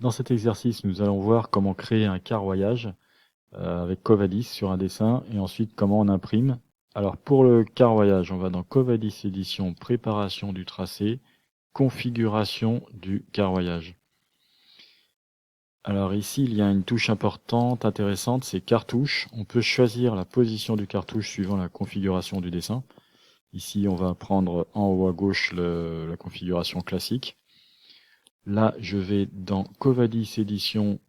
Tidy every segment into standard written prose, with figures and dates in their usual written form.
Dans cet exercice, nous allons voir comment créer un carroyage avec Covadis sur un dessin et ensuite comment on imprime. Alors pour le carroyage, on va dans Covadis Édition, préparation du tracé, configuration du carroyage. Alors ici, il y a une touche importante, intéressante, c'est cartouche. On peut choisir la position du cartouche suivant la configuration du dessin. Ici, on va prendre en haut à gauche la configuration classique. Là, je vais dans Covadis Édition,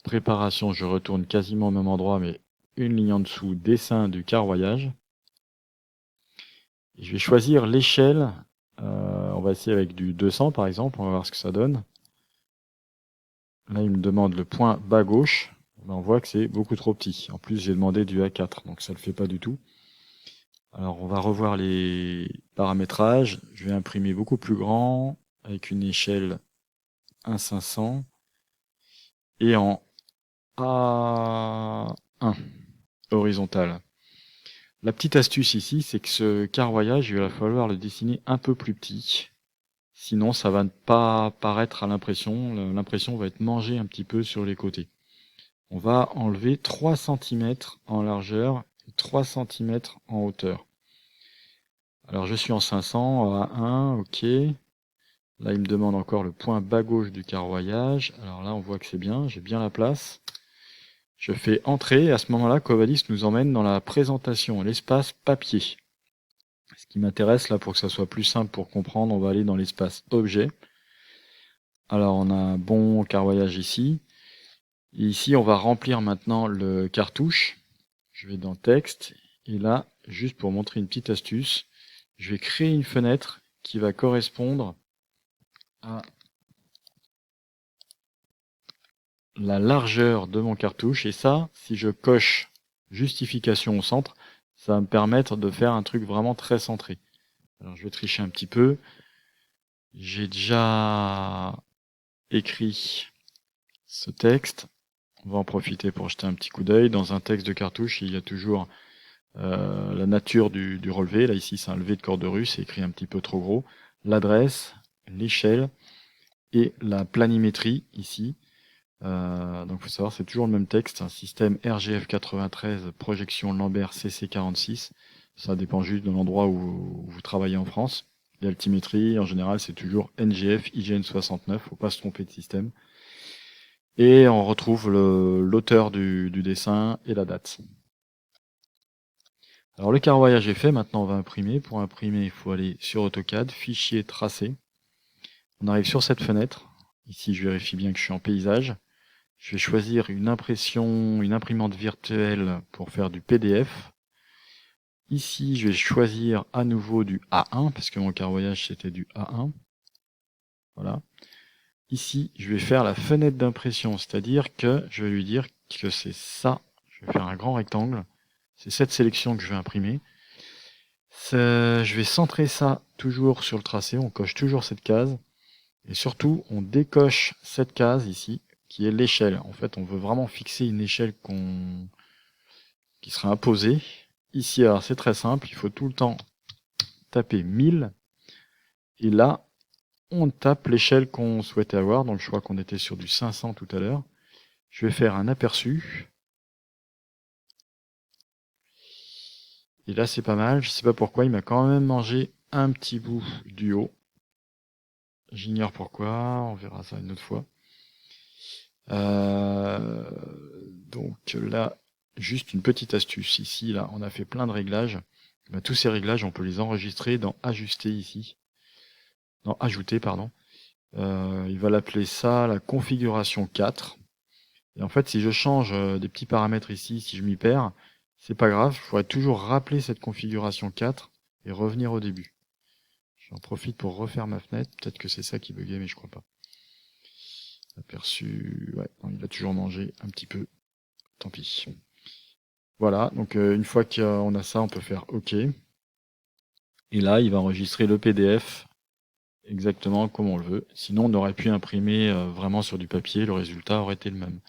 préparation, je retourne quasiment au même endroit, mais une ligne en dessous, dessin du carroyage. Et je vais choisir l'échelle. On va essayer avec du 200 par exemple, on va voir ce que ça donne. Là, il me demande le point bas gauche. Ben, on voit que c'est beaucoup trop petit. En plus, j'ai demandé du A4, donc ça ne le fait pas du tout. Alors, on va revoir les paramétrages. Je vais imprimer beaucoup plus grand, avec une échelle 1/500 et en A1 horizontal. La petite astuce ici, c'est que ce carroyage, il va falloir le dessiner un peu plus petit. Sinon, ça va ne pas paraître à l'impression. L'impression va être mangée un petit peu sur les côtés. On va enlever 3 cm en largeur et 3 cm en hauteur. Alors je suis en 500, à 1, ok. Là il me demande encore le point bas gauche du carroyage. Alors là on voit que c'est bien, j'ai bien la place. Je fais entrer, et à ce moment-là Covadis nous emmène dans la présentation, l'espace papier. Ce qui m'intéresse là pour que ça soit plus simple pour comprendre, on va aller dans l'espace objet. Alors on a un bon carroyage ici. Et ici on va remplir maintenant le cartouche. Je vais dans texte, et là, juste pour montrer une petite astuce, je vais créer une fenêtre qui va correspondre à la largeur de mon cartouche. Et ça, si je coche justification au centre, ça va me permettre de faire un truc vraiment très centré. Alors je vais tricher un petit peu. J'ai déjà écrit ce texte. On va en profiter pour jeter un petit coup d'œil. Dans un texte de cartouche, il y a toujours la nature du relevé. Là ici c'est un levé de corde russe, c'est écrit un petit peu trop gros. L'adresse, l'échelle et la planimétrie ici. Donc il faut savoir c'est toujours le même texte, un système RGF93 projection Lambert CC46. Ça dépend juste de l'endroit où vous travaillez en France. L'altimétrie en général c'est toujours NGF IGN69, faut pas se tromper de système. Et on retrouve l'auteur du dessin et la date. Alors le carroyage est fait, maintenant on va imprimer. Pour imprimer, il faut aller sur AutoCAD, fichier tracé. On arrive sur cette fenêtre. Ici, je vérifie bien que je suis en paysage. Je vais choisir une impression, une imprimante virtuelle pour faire du PDF. Ici, je vais choisir à nouveau du A1, parce que mon carroyage c'était du A1. Voilà. Ici, je vais faire la fenêtre d'impression, c'est-à-dire que je vais lui dire que c'est ça. Je vais faire un grand rectangle. C'est cette sélection que je vais imprimer. Je vais centrer ça toujours sur le tracé, on coche toujours cette case. Et surtout, on décoche cette case ici, qui est l'échelle. En fait, on veut vraiment fixer une échelle qui sera imposée. Ici, alors c'est très simple, il faut tout le temps taper 1000. Et là, on tape l'échelle qu'on souhaitait avoir. Donc je crois qu'on était sur du 500 tout à l'heure. Je vais faire un aperçu. Et là, c'est pas mal. Je sais pas pourquoi, il m'a quand même mangé un petit bout du haut. J'ignore pourquoi, on verra ça une autre fois. Donc là, juste une petite astuce. Ici, là, on a fait plein de réglages. Ben, tous ces réglages, on peut les enregistrer dans Ajuster ici. Dans Ajouter, pardon. Il va l'appeler ça la configuration 4. Et en fait, si je change des petits paramètres ici, si je m'y perds, c'est pas grave. Il faudrait toujours rappeler cette configuration 4 et revenir au début. J'en profite pour refaire ma fenêtre. Peut-être que c'est ça qui buguait, mais je crois pas. Aperçu, ouais, non, il a toujours mangé un petit peu. Tant pis. Voilà, donc une fois qu'on a ça, on peut faire OK. Et là, il va enregistrer le PDF exactement comme on le veut. Sinon, on aurait pu imprimer vraiment sur du papier, le résultat aurait été le même.